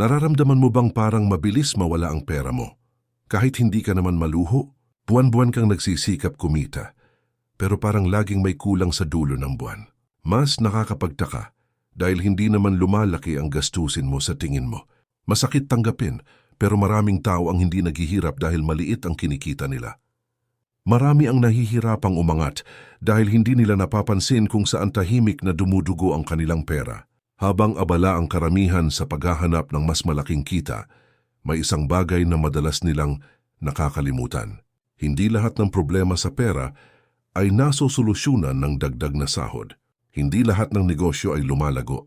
Nararamdaman mo bang parang mabilis mawala ang pera mo? Kahit hindi ka naman maluho, buwan-buwan kang nagsisikap kumita, pero parang laging may kulang sa dulo ng buwan. Mas nakakapagtaka dahil hindi naman lumalaki ang gastusin mo sa tingin mo. Masakit tanggapin, pero maraming tao ang hindi naghihirap dahil maliit ang kinikita nila. Marami ang nahihirapang umangat dahil hindi nila napapansin kung saan tahimik na dumudugo ang kanilang pera. Habang abala ang karamihan sa paghahanap ng mas malaking kita, may isang bagay na madalas nilang nakakalimutan. Hindi lahat ng problema sa pera ay nasosolusyonan ng dagdag na sahod. Hindi lahat ng negosyo ay lumalago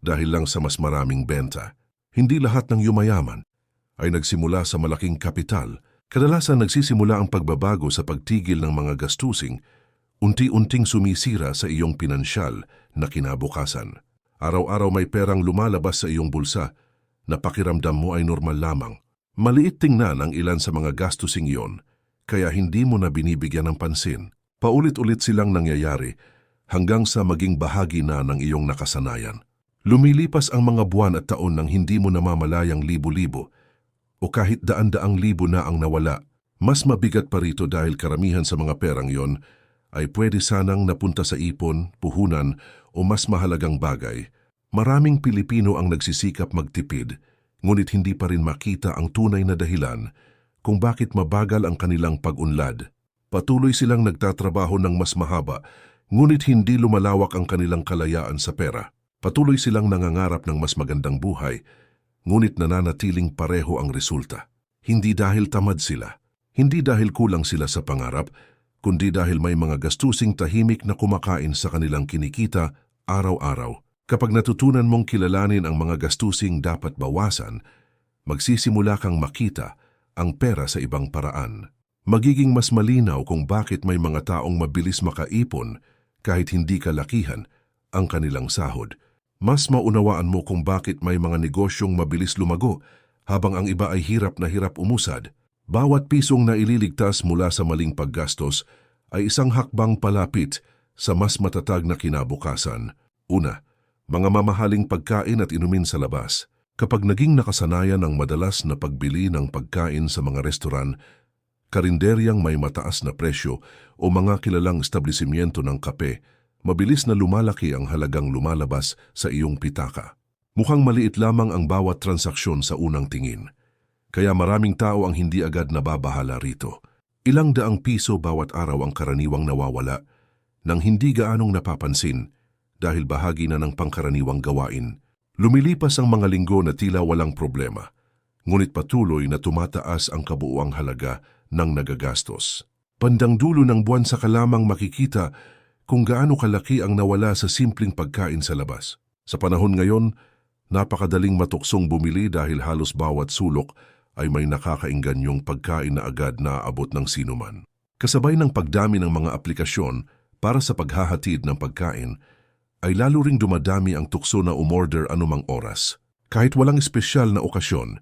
dahil lang sa mas maraming benta. Hindi lahat ng yumayaman ay nagsimula sa malaking kapital. Kadalasan nagsisimula ang pagbabago sa pagtigil ng mga gastusing, unti-unting sumisira sa iyong pinansyal na kinabukasan. Araw-araw may perang lumalabas sa iyong bulsa na pakiramdam mo ay normal lamang. Maliit tingnan ang ilan sa mga gastusing iyon, kaya hindi mo na binibigyan ng pansin. Paulit-ulit silang nangyayari hanggang sa maging bahagi na ng iyong nakasanayan. Lumilipas ang mga buwan at taon nang hindi mo namamalayang libo-libo o kahit daan-daang libo na ang nawala. Mas mabigat pa rito dahil karamihan sa mga perang iyon ay pwede sanang napunta sa ipon, puhunan o mas mahalagang bagay. Maraming Pilipino ang nagsisikap magtipid, ngunit hindi pa rin makita ang tunay na dahilan kung bakit mabagal ang kanilang pag-unlad. Patuloy silang nagtatrabaho ng mas mahaba, ngunit hindi lumalawak ang kanilang kalayaan sa pera. Patuloy silang nangangarap ng mas magandang buhay, ngunit nananatiling pareho ang resulta. Hindi dahil tamad sila, hindi dahil kulang sila sa pangarap, kundi dahil may mga gastusing tahimik na kumakain sa kanilang kinikita araw-araw. Kapag natutunan mong kilalanin ang mga gastusing dapat bawasan, magsisimula kang makita ang pera sa ibang paraan. Magiging mas malinaw kung bakit may mga taong mabilis makaipon kahit hindi kalakihan ang kanilang sahod. Mas maunawaan mo kung bakit may mga negosyong mabilis lumago habang ang iba ay hirap na hirap umusad. Bawat pisong na ililigtas mula sa maling paggastos ay isang hakbang palapit sa mas matatag na kinabukasan. Una, mga mamahaling pagkain at inumin sa labas. Kapag naging nakasanayan ang madalas na pagbili ng pagkain sa mga restoran, karinderyang may mataas na presyo o mga kilalang establishmento ng kape, mabilis na lumalaki ang halagang lumalabas sa iyong pitaka. Mukhang maliit lamang ang bawat transaksyon sa unang tingin, kaya maraming tao ang hindi agad nababahala rito. Ilang daang piso bawat araw ang karaniwang nawawala nang hindi gaanong napapansin dahil bahagi na ng pangkaraniwang gawain. Lumilipas ang mga linggo na tila walang problema, ngunit patuloy na tumataas ang kabuuang halaga ng nagagastos. Bandang dulo ng buwan sa lamang makikita kung gaano kalaki ang nawala sa simpleng pagkain sa labas. Sa panahon ngayon, napakadaling matuksong bumili dahil halos bawat sulok ay may nakakaingganyong pagkain na agad naaabot ng sinuman. Kasabay ng pagdami ng mga aplikasyon para sa paghahatid ng pagkain, ay lalo ring dumadami ang tukso na umorder anumang oras. Kahit walang espesyal na okasyon,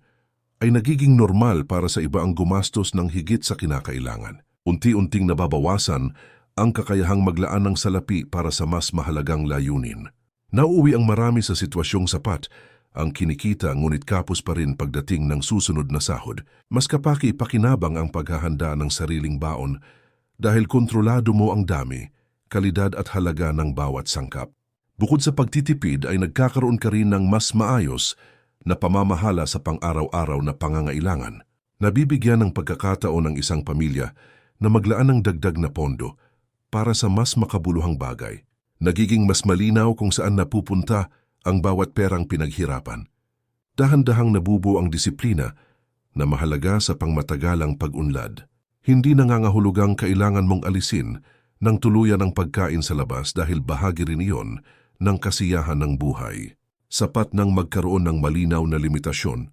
ay nagiging normal para sa iba ang gumastos ng higit sa kinakailangan. Unti-unting nababawasan ang kakayahang maglaan ng salapi para sa mas mahalagang layunin. Nauuwi ang marami sa sitwasyong sapat ang kinikita ngunit kapos pa rin pagdating ng susunod na sahod. Mas kapaki-pakinabang ang paghahanda ng sariling baon dahil kontrolado mo ang dami, kalidad at halaga ng bawat sangkap. Bukod sa pagtitipid ay nagkakaroon ka rin ng mas maayos na pamamahala sa pang-araw-araw na pangangailangan. Nabibigyan ng pagkakataon ng isang pamilya na maglaan ng dagdag na pondo para sa mas makabuluhang bagay. Nagiging mas malinaw kung saan napupunta ang bawat perang pinaghirapan. Dahan-dahang nabubuo ang disiplina na mahalaga sa pangmatagalang pag-unlad. Hindi nangangahulugang kailangan mong alisin ng tuluyan ang pagkain sa labas dahil bahagi rin iyon ng kasiyahan ng buhay. Sapat nang magkaroon ng malinaw na limitasyon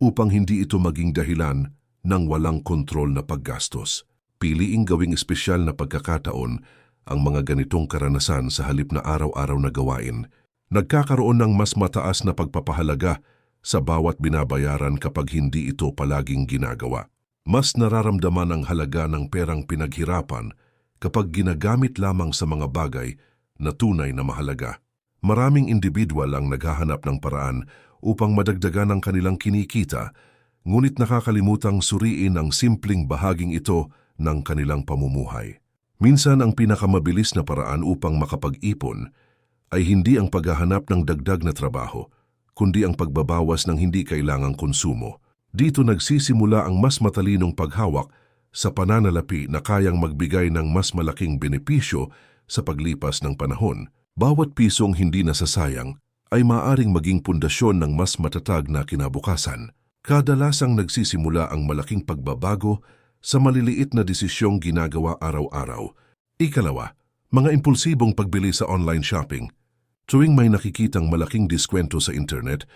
upang hindi ito maging dahilan ng walang kontrol na paggastos. Piliing gawing espesyal na pagkakataon ang mga ganitong karanasan sa halip na araw-araw na gawain. Nagkakaroon ng mas mataas na pagpapahalaga sa bawat binabayaran kapag hindi ito palaging ginagawa. Mas nararamdaman ang halaga ng perang pinaghirapan kapag ginagamit lamang sa mga bagay na tunay na mahalaga. Maraming individual ang naghahanap ng paraan upang madagdagan ang kanilang kinikita, ngunit nakakalimutang suriin ang simpleng bahaging ito ng kanilang pamumuhay. Minsan ang pinakamabilis na paraan upang makapag-ipon ay hindi ang paghahanap ng dagdag na trabaho, kundi ang pagbabawas ng hindi kailangang konsumo. Dito nagsisimula ang mas matalinong paghawak sa pananalapi na kayang magbigay ng mas malaking benepisyo sa paglipas ng panahon. Bawat pisong hindi nasasayang ay maaring maging pundasyon ng mas matatag na kinabukasan. Kadalasang nagsisimula ang malaking pagbabago sa maliliit na desisyong ginagawa araw-araw. Ikalawa, mga impulsibong pagbili sa online shopping. Tuwing may nakikitang malaking diskwento sa internet,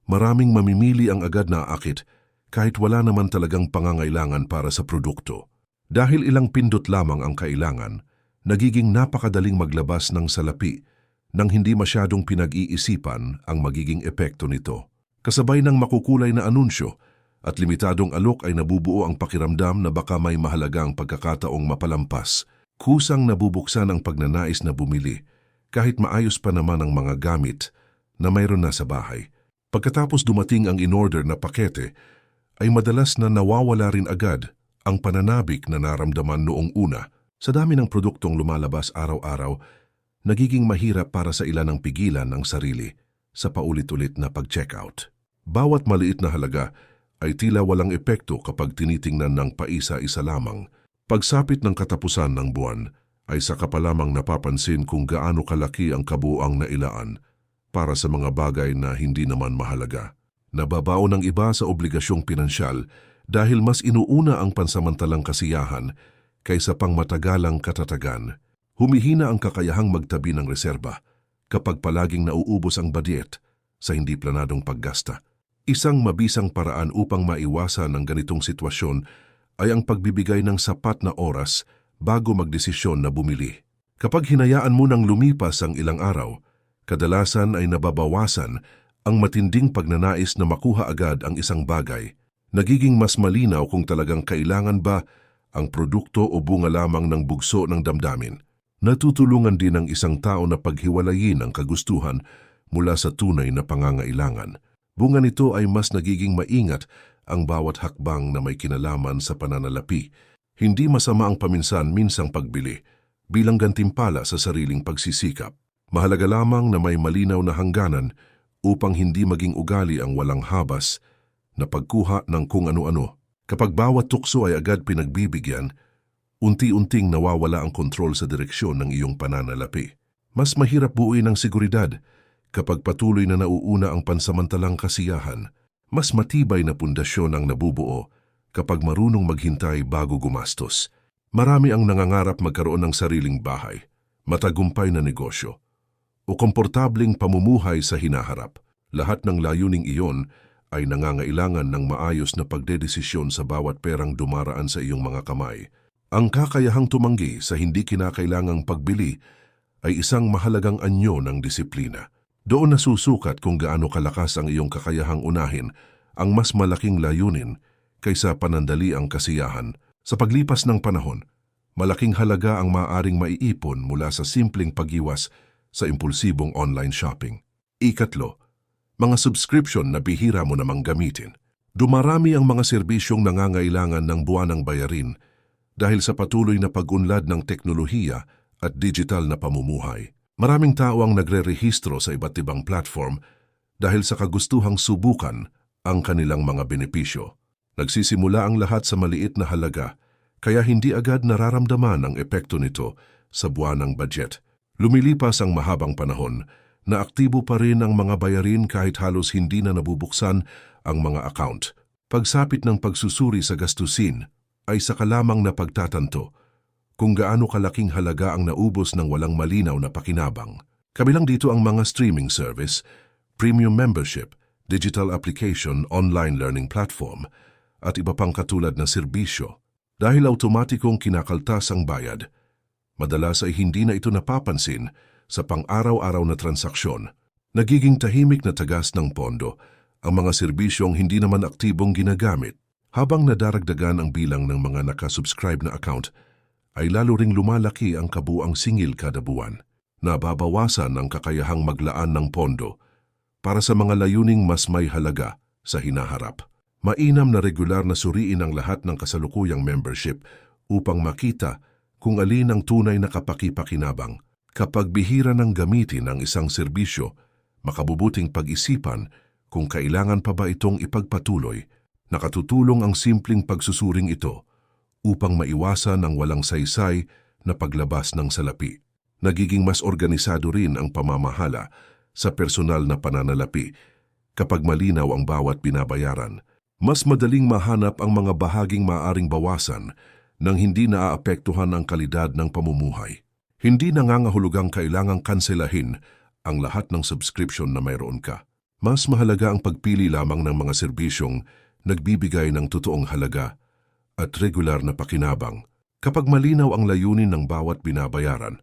maraming mamimili ang agad na aakit kahit wala naman talagang pangangailangan para sa produkto. Dahil ilang pindot lamang ang kailangan, nagiging napakadaling maglabas ng salapi nang hindi masyadong pinag-iisipan ang magiging epekto nito. Kasabay ng makukulay na anunsyo at limitadong alok ay nabubuo ang pakiramdam na baka may mahalagang pagkakataong mapalampas. Kusang nabubuksan ang pagnanais na bumili kahit maayos pa naman ang mga gamit na mayroon na sa bahay. Pagkatapos dumating ang in-order na pakete, ay madalas na nawawala rin agad ang pananabik na naramdaman noong una. Sa dami ng produktong lumalabas araw-araw, nagiging mahirap para sa ilan ang pigilan ang sarili sa paulit-ulit na pag-checkout. Bawat maliit na halaga ay tila walang epekto kapag tinitingnan ng paisa-isa lamang. Pagsapit ng katapusan ng buwan ay saka pa lamang napapansin kung gaano kalaki ang kabuuang nailaan para sa mga bagay na hindi naman mahalaga. Nababaon ng iba sa obligasyong pinansyal dahil mas inuuna ang pansamantalang kasiyahan kaysa pang matagalang katatagan. Humihina ang kakayahang magtabi ng reserba kapag palaging nauubos ang budget sa hindi planadong paggasta. Isang mabisang paraan upang maiwasan ang ganitong sitwasyon ay ang pagbibigay ng sapat na oras bago magdesisyon na bumili. Kapag hinayaan mo nang lumipas ang ilang araw, kadalasan ay nababawasan ang matinding pagnanais na makuha agad ang isang bagay. Nagiging mas malinaw kung talagang kailangan ba ang produkto o bunga lamang ng bugso ng damdamin. Natutulungan din ng isang tao na paghiwalayin ang kagustuhan mula sa tunay na pangangailangan. Bunga nito ay mas nagiging maingat ang bawat hakbang na may kinalaman sa pananalapi. Hindi masama ang paminsan-minsang pagbili bilang gantimpala sa sariling pagsisikap. Mahalaga lamang na may malinaw na hangganan upang hindi maging ugali ang walang habas na pagkuha ng kung ano-ano. Kapag bawat tukso ay agad pinagbibigyan, unti-unting nawawala ang kontrol sa direksyon ng iyong pananalapi. Mas mahirap buuin ang seguridad kapag patuloy na nauuna ang pansamantalang kasiyahan. Mas matibay na pundasyon ang nabubuo kapag marunong maghintay bago gumastos. Marami ang nangangarap magkaroon ng sariling bahay, matagumpay na negosyo, o komportabling pamumuhay sa hinaharap. Lahat ng layuning iyon ay nangangailangan ng maayos na pagdedesisyon sa bawat perang dumaraan sa iyong mga kamay. Ang kakayahang tumanggi sa hindi kinakailangang pagbili ay isang mahalagang anyo ng disiplina. Doon nasusukat kung gaano kalakas ang iyong kakayahang unahin ang mas malaking layunin kaysa panandali ang kasiyahan. Sa paglipas ng panahon, malaking halaga ang maaaring maiipon mula sa simpleng pag-iwas sa impulsibong online shopping. Ikatlo, mga subscription na bihira mo namang gamitin. Dumarami ang mga serbisyong nangangailangan ng buwanang bayarin dahil sa patuloy na pag-unlad ng teknolohiya at digital na pamumuhay. Maraming tao ang nagre-rehistro sa iba't ibang platform dahil sa kagustuhang subukan ang kanilang mga benepisyo. Nagsisimula ang lahat sa maliit na halaga, kaya hindi agad nararamdaman ang epekto nito sa buwanang budget. Lumilipas ang mahabang panahon na aktibo pa rin ang mga bayarin kahit halos hindi na nabubuksan ang mga account. Pagsapit ng pagsusuri sa gastusin ay saka lamang napagtatanto kung gaano kalaking halaga ang naubos ng walang malinaw na pakinabang. Kabilang dito ang mga streaming service, premium membership, digital application, online learning platform, at iba pang katulad na serbisyo. Dahil automatikong kinakaltas ang bayad, madalas ay hindi na ito napapansin sa pang-araw-araw na transaksyon. Nagiging tahimik na tagas ng pondo ang mga serbisyong hindi naman aktibong ginagamit. Habang nadaragdagan ang bilang ng mga nakasubscribe na account, ay lalo ring lumalaki ang kabuang singil kada buwan. Nababawasan ang kakayahang maglaan ng pondo para sa mga layuning mas may halaga sa hinaharap. Mainam na regular na suriin ang lahat ng kasalukuyang membership upang makita kung alin ang tunay na kapaki-pakinabang. Kapag bihira ng gamitin ang isang serbisyo, makabubuting pag-isipan kung kailangan pa ba itong ipagpatuloy. Nakatutulong ang simpleng pagsusuring ito upang maiwasan ang walang saysay na paglabas ng salapi. Nagiging mas organisado rin ang pamamahala sa personal na pananalapi kapag malinaw ang bawat binabayaran. Mas madaling mahanap ang mga bahaging maaring bawasan nang hindi naaapektuhan ang kalidad ng pamumuhay. Hindi nangangahulugang kailangang kanselahin ang lahat ng subscription na mayroon ka. Mas mahalaga ang pagpili lamang ng mga serbisyong nagbibigay ng totoong halaga at regular na pakinabang. Kapag malinaw ang layunin ng bawat binabayaran,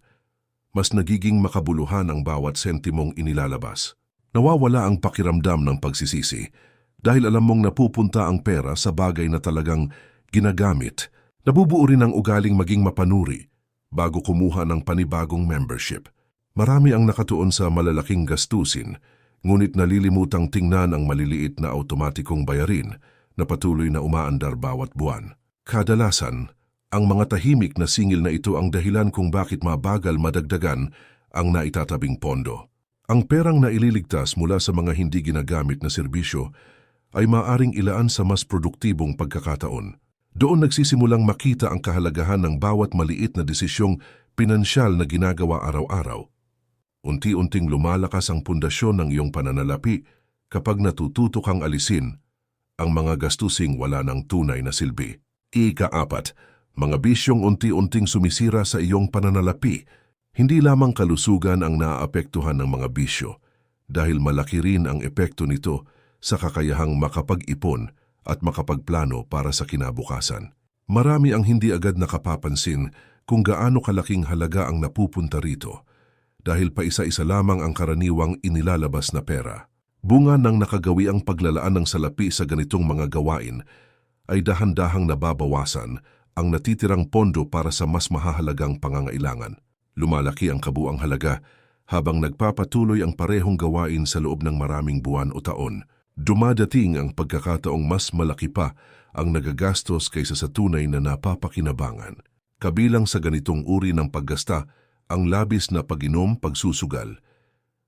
mas nagiging makabuluhan ang bawat sentimong inilalabas. Nawawala ang pakiramdam ng pagsisisi dahil alam mong napupunta ang pera sa bagay na talagang ginagamit. Nabubuo rin ang ugaling maging mapanuri bago kumuha ng panibagong membership. Marami ang nakatuon sa malalaking gastusin, ngunit nalilimutang tingnan ang maliliit na automatikong bayarin na patuloy na umaandar bawat buwan. Kadalasan, ang mga tahimik na singil na ito ang dahilan kung bakit mabagal madagdagan ang naitatabing pondo. Ang perang naililigtas mula sa mga hindi ginagamit na serbisyo ay maaring ilaan sa mas produktibong pagkakataon. Doon nagsisimulang makita ang kahalagahan ng bawat maliit na desisyong pinansyal na ginagawa araw-araw. Unti-unting lumalakas ang pundasyon ng iyong pananalapi kapag natututo kang alisin ang mga gastusing wala ng tunay na silbi. Ika-4, mga bisyong unti-unting sumisira sa iyong pananalapi. Hindi lamang kalusugan ang naaapektuhan ng mga bisyo dahil malaki rin ang epekto nito sa kakayahang makapag-ipon at makapagplano para sa kinabukasan. Marami ang hindi agad nakapapansin kung gaano kalaking halaga ang napupunta rito dahil paisa-isa lamang ang karaniwang inilalabas na pera. Bunga ng nakagawi ang paglalaan ng salapi sa ganitong mga gawain ay dahan-dahang nababawasan ang natitirang pondo para sa mas mahahalagang pangangailangan. Lumalaki ang kabuang halaga habang nagpapatuloy ang parehong gawain sa loob ng maraming buwan o taon. Dumadating ang pagkakataong mas malaki pa ang nagagastos kaysa sa tunay na napapakinabangan. Kabilang sa ganitong uri ng paggasta ang labis na pag-inom, pagsusugal,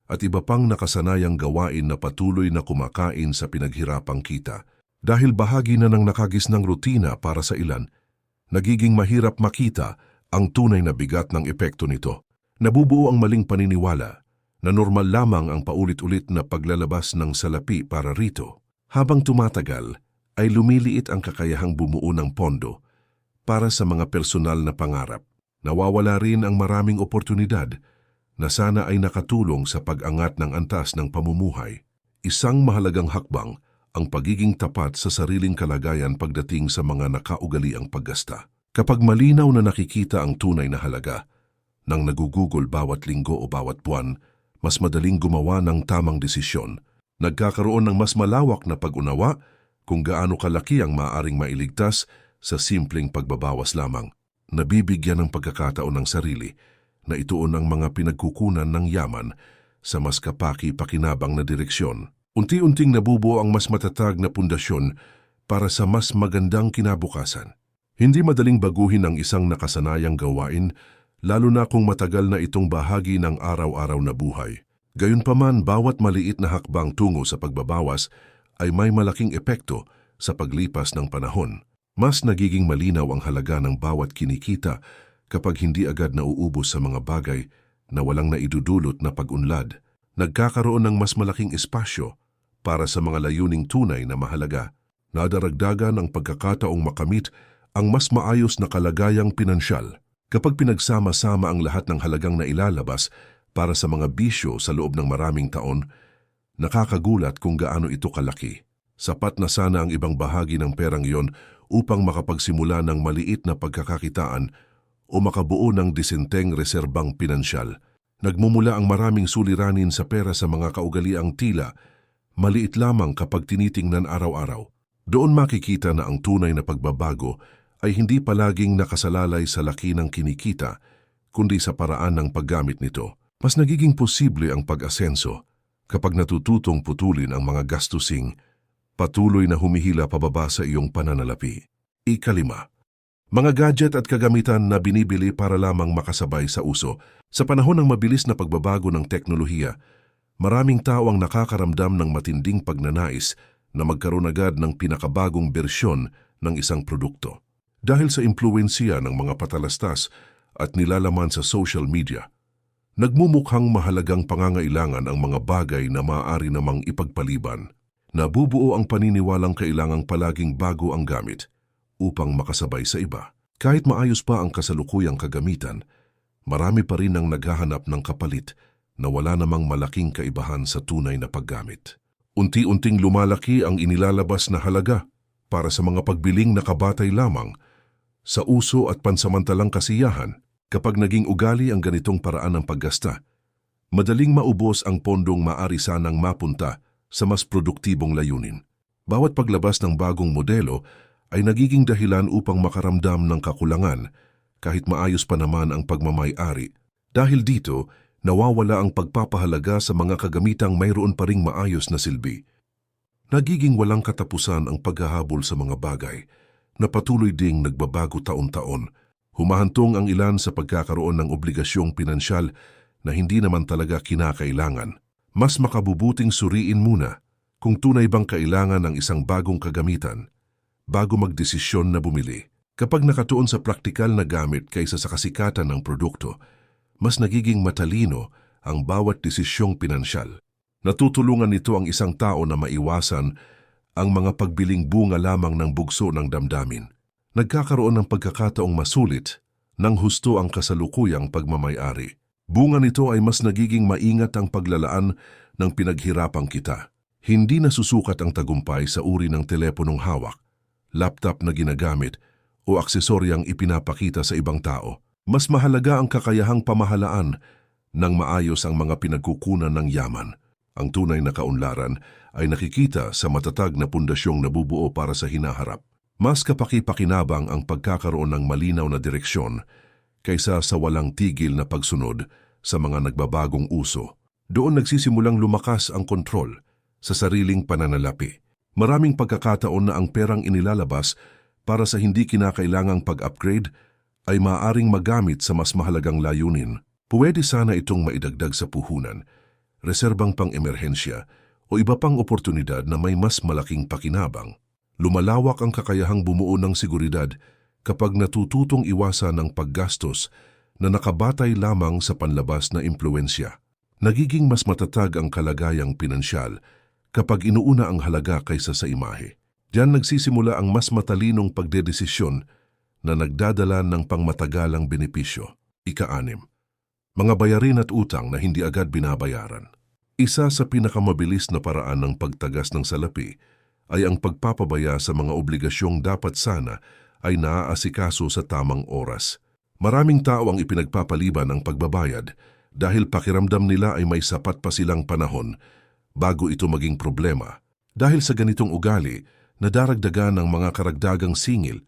at iba pang nakasanayang gawain na patuloy na kumakain sa pinaghirapang kita. Dahil bahagi na ng nakagisnang rutina para sa ilan, nagiging mahirap makita ang tunay na bigat ng epekto nito. Nabubuo ang maling paniniwala na normal lamang ang paulit-ulit na paglalabas ng salapi para rito. Habang tumatagal, ay lumiliit ang kakayahang bumuo ng pondo para sa mga personal na pangarap. Nawawala rin ang maraming oportunidad na sana ay nakatulong sa pag-angat ng antas ng pamumuhay. Isang mahalagang hakbang ang pagiging tapat sa sariling kalagayan pagdating sa mga nakaugaliang paggasta. Kapag malinaw na nakikita ang tunay na halaga, nang nagugugol bawat linggo o bawat buwan, mas madaling gumawa ng tamang desisyon. Nagkakaroon ng mas malawak na pag-unawa kung gaano kalaki ang maaaring mailigtas sa simpleng pagbabawas lamang. Nabibigyan ng pagkakataon ng sarili na ituon ang mga pinagkukunan ng yaman sa mas kapaki-pakinabang na direksyon. Unti-unting nabubuo ang mas matatag na pundasyon para sa mas magandang kinabukasan. Hindi madaling baguhin ang isang nakasanayang gawain, lalo na kung matagal na itong bahagi ng araw-araw na buhay. Gayunpaman, bawat maliit na hakbang tungo sa pagbabawas ay may malaking epekto sa paglipas ng panahon. Mas nagiging malinaw ang halaga ng bawat kinikita kapag hindi agad nauubos sa mga bagay na walang naidudulot na pag-unlad. Nagkakaroon ng mas malaking espasyo para sa mga layuning tunay na mahalaga. Nadaragdagan ang pagkakataong makamit ang mas maayos na kalagayang pinansyal. Kapag pinagsama-sama ang lahat ng halagang nailalabas para sa mga bisyo sa loob ng maraming taon, nakakagulat kung gaano ito kalaki. Sapat na sana ang ibang bahagi ng perang iyon upang makapagsimula ng maliit na pagkakakitaan o makabuo ng disenteng reserbang pinansyal. Nagmumula ang maraming suliranin sa pera sa mga kaugaliang tila, maliit lamang kapag tinitingnan araw-araw. Doon makikita na ang tunay na pagbabago ay hindi palaging nakasalalay sa laki ng kinikita, kundi sa paraan ng paggamit nito. Mas nagiging posible ang pag-asenso Kapag natututong putulin ang mga gastusing, patuloy na humihila pababa sa iyong pananalapi. Ikalima, mga gadget at kagamitan na binibili para lamang makasabay sa uso. Sa panahon ng mabilis na pagbabago ng teknolohiya, maraming tao ang nakakaramdam ng matinding pagnanais na magkaroon agad ng pinakabagong bersyon ng isang produkto. Dahil sa impluwensiya ng mga patalastas at nilalaman sa social media, nagmumukhang mahalagang pangangailangan ang mga bagay na maaari namang ipagpaliban. Nabubuo ang paniniwalang kailangang palaging bago ang gamit upang makasabay sa iba. Kahit maayos pa ang kasalukuyang kagamitan, marami pa rin ang naghahanap ng kapalit na wala namang malaking kaibahan sa tunay na paggamit. Unti-unting lumalaki ang inilalabas na halaga para sa mga pagbiling nakabatay lamang sa uso at pansamantalang kasiyahan. Kapag naging ugali ang ganitong paraan ng paggasta, madaling maubos ang pondong maaari sanang mapunta sa mas produktibong layunin. Bawat paglabas ng bagong modelo ay nagiging dahilan upang makaramdam ng kakulangan kahit maayos pa naman ang pagmamay-ari. Dahil dito, nawawala ang pagpapahalaga sa mga kagamitang mayroon pa ring maayos na silbi. Nagiging walang katapusan ang paghahabol sa mga bagay na patuloy ding nagbabago taon-taon. Humahantong ang ilan sa pagkakaroon ng obligasyong pinansyal na hindi naman talaga kinakailangan. Mas makabubuting suriin muna kung tunay bang kailangan ng isang bagong kagamitan bago magdesisyon na bumili. Kapag nakatuon sa praktikal na gamit kaysa sa kasikatan ng produkto, mas nagiging matalino ang bawat desisyong pinansyal. Natutulungan nito ang isang tao na maiwasan ang mga pagbiling bunga lamang ng bugso ng damdamin. Nagkakaroon ng pagkakataong masulit nang husto ang kasalukuyang pagmamay-ari. Bunga nito ay mas nagiging maingat ang paglalaan ng pinaghirapang kita. Hindi nasusukat ang tagumpay sa uri ng teleponong hawak, laptop na ginagamit o aksesoryang ipinapakita sa ibang tao. Mas mahalaga ang kakayahang pamahalaan ng maayos ang mga pinagkukunan ng yaman. Ang tunay na kaunlaran ay nakikita sa matatag na pundasyong nabubuo para sa hinaharap. Mas kapaki-pakinabang ang pagkakaroon ng malinaw na direksyon kaysa sa walang tigil na pagsunod sa mga nagbabagong uso. Doon nagsisimulang lumakas ang kontrol sa sariling pananalapi. Maraming pagkakataon na ang perang inilalabas para sa hindi kinakailangang pag-upgrade ay maaaring magamit sa mas mahalagang layunin. Pwede sana itong maidagdag sa puhunan, reserbang pang-emerhensya o iba pang oportunidad na may mas malaking pakinabang. Lumalawak ang kakayahang bumuo ng seguridad kapag natututong iwasan ng paggastos na nakabatay lamang sa panlabas na impluensya. Nagiging mas matatag ang kalagayang pinansyal kapag inuuna ang halaga kaysa sa imahe. Diyan nagsisimula ang mas matalinong pagdedesisyon na nagdadala ng pangmatagalang benepisyo. Ika-6, mga bayarin at utang na hindi agad binabayaran. Isa sa pinakamabilis na paraan ng pagtagas ng salapi ay ang pagpapabaya sa mga obligasyong dapat sana ay naaasikaso sa tamang oras. Maraming tao ang ipinagpapaliban ang pagbabayad dahil pakiramdam nila ay may sapat pa silang panahon bago ito maging problema. Dahil sa ganitong ugali, nadaragdagan ng mga karagdagang singil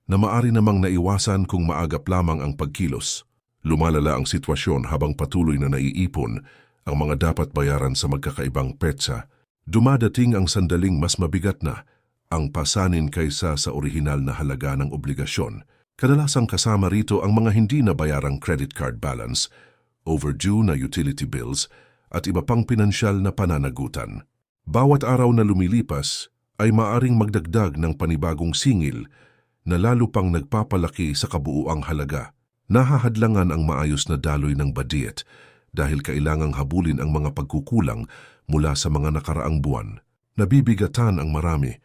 na maari namang naiwasan kung maagap lamang ang pagkilos. Lumalala ang sitwasyon habang patuloy na naiipon ang mga dapat bayaran sa magkakaibang petsa. Dumadating ang sandaling mas mabigat na ang pasanin kaysa sa orihinal na halaga ng obligasyon. Kadalasang kasama rito ang mga hindi nabayarang credit card balance, overdue na utility bills at iba pang pinansyal na pananagutan. Bawat araw na lumilipas ay maaring magdagdag ng panibagong singil na lalo pang nagpapalaki sa kabuuang halaga. Nahahadlangan ang maayos na daloy ng budget dahil kailangang habulin ang mga pagkukulang mula sa mga nakaraang buwan. Nabibigatan ang marami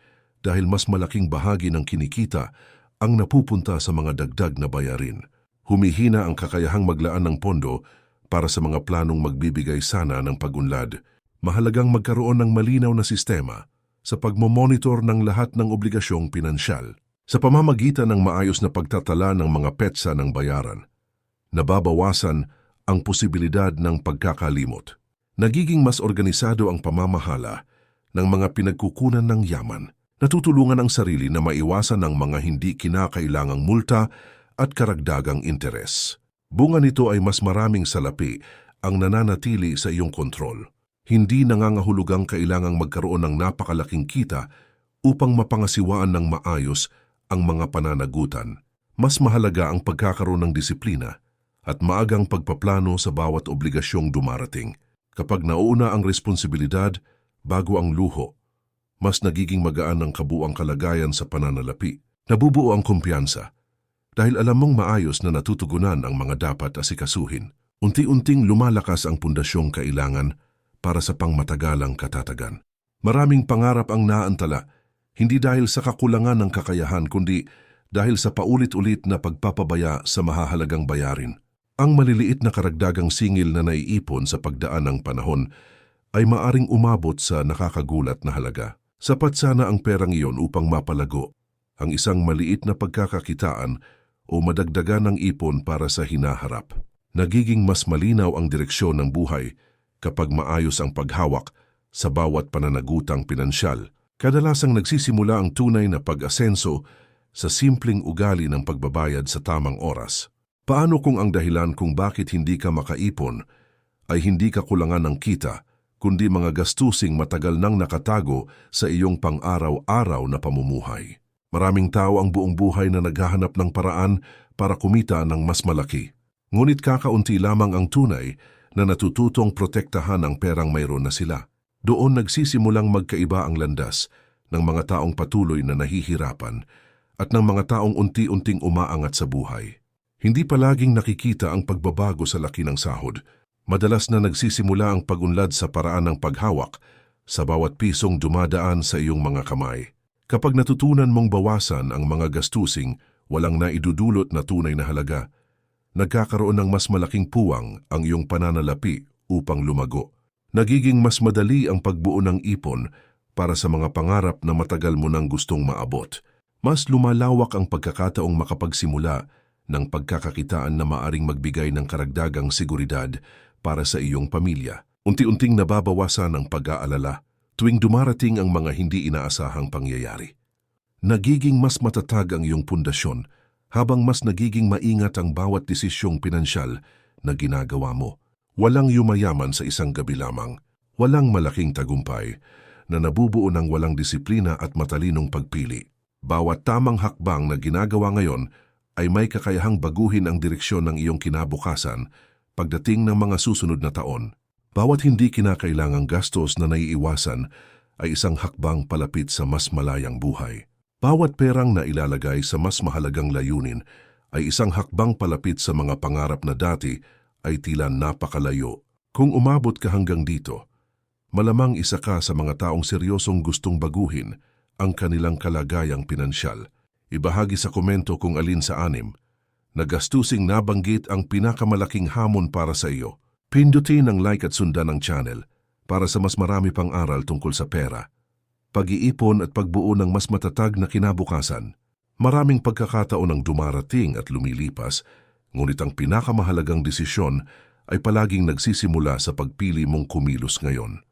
dahil mas malaking bahagi ng kinikita ang napupunta sa mga dagdag na bayarin. Humihina ang kakayahang maglaan ng pondo para sa mga planong magbibigay sana ng pag-unlad. Mahalagang magkaroon ng malinaw na sistema sa pagmomonitor ng lahat ng obligasyong pinansyal. Sa pamamagitan ng maayos na pagtatala ng mga petsa ng bayaran, nababawasan ang posibilidad ng pagkakalimot. Nagiging mas organisado ang pamamahala ng mga pinagkukunan ng yaman. Natutulungan ang sarili na maiwasan ang mga hindi kinakailangang multa at karagdagang interes. Bunga nito ay mas maraming salapi ang nananatili sa iyong kontrol. Hindi nangangahulugang kailangang magkaroon ng napakalaking kita upang mapangasiwaan ng maayos ang mga pananagutan. Mas mahalaga ang pagkakaroon ng disiplina at maagang pagpaplano sa bawat obligasyong dumarating. Kapag nauna ang responsibilidad bago ang luho, mas nagiging magaan ang kabuuang kalagayan sa pananalapi. Nabubuo ang kumpiyansa dahil alam mong maayos na natutugunan ang mga dapat asikasuhin. Unti-unting lumalakas ang pundasyong kailangan para sa pangmatagalang katatagan. Maraming pangarap ang naantala, hindi dahil sa kakulangan ng kakayahan kundi dahil sa paulit-ulit na pagpapabaya sa mahahalagang bayarin. Ang maliliit na karagdagang singil na naiipon sa pagdaan ng panahon ay maaring umabot sa nakakagulat na halaga. Sapat sana ang perang iyon upang mapalago ang isang maliit na pagkakakitaan o madagdagan ng ipon para sa hinaharap. Nagiging mas malinaw ang direksyon ng buhay kapag maayos ang paghawak sa bawat pananagutang pinansyal. Kadalasang nagsisimula ang tunay na pag-asenso sa simpleng ugali ng pagbabayad sa tamang oras. Paano kung ang dahilan kung bakit hindi ka makaipon ay hindi kakulangan ng kita, kundi mga gastusing matagal nang nakatago sa iyong pang-araw-araw na pamumuhay? Maraming tao ang buong buhay na naghahanap ng paraan para kumita ng mas malaki. Ngunit kakaunti lamang ang tunay na natututong protektahan ang perang mayroon na sila. Doon nagsisimulang magkaiba ang landas ng mga taong patuloy na nahihirapan at ng mga taong unti-unting umaangat sa buhay. Hindi palaging nakikita ang pagbabago sa laki ng sahod. Madalas na nagsisimula ang pagunlad sa paraan ng paghawak sa bawat pisong dumadaan sa iyong mga kamay. Kapag natutunan mong bawasan ang mga gastusing walang naidudulot na tunay na halaga, nagkakaroon ng mas malaking puwang ang iyong pananalapi upang lumago. Nagiging mas madali ang pagbuo ng ipon para sa mga pangarap na matagal mo nang gustong maabot. Mas lumalawak ang pagkakataong makapagsimula ng pagkakakitaan na maaring magbigay ng karagdagang seguridad para sa iyong pamilya. Unti-unting nababawasan ang pag-aalala tuwing dumarating ang mga hindi inaasahang pangyayari. Nagiging mas matatag ang iyong pundasyon habang mas nagiging maingat ang bawat desisyong pinansyal na ginagawa mo. Walang yumayaman sa isang gabi lamang. Walang malaking tagumpay na nabubuo ng walang disiplina at matalinong pagpili. Bawat tamang hakbang na ginagawa ngayon ay may kakayahang baguhin ang direksyon ng iyong kinabukasan pagdating ng mga susunod na taon. Bawat hindi kinakailangang gastos na naiiwasan ay isang hakbang palapit sa mas malayang buhay. Bawat perang na ilalagay sa mas mahalagang layunin ay isang hakbang palapit sa mga pangarap na dati ay tila napakalayo. Kung umabot ka hanggang dito, malamang isa ka sa mga taong seryosong gustong baguhin ang kanilang kalagayang pinansyal. Ibahagi sa komento kung alin sa anim na gastusing nabanggit ang pinakamalaking hamon para sa iyo. Pindutin ang like at sundan ang channel para sa mas marami pang aral tungkol sa pera, pag-iipon at pagbuo ng mas matatag na kinabukasan. Maraming pagkakataon ang dumarating at lumilipas, ngunit ang pinakamahalagang desisyon ay palaging nagsisimula sa pagpili mong kumilos ngayon.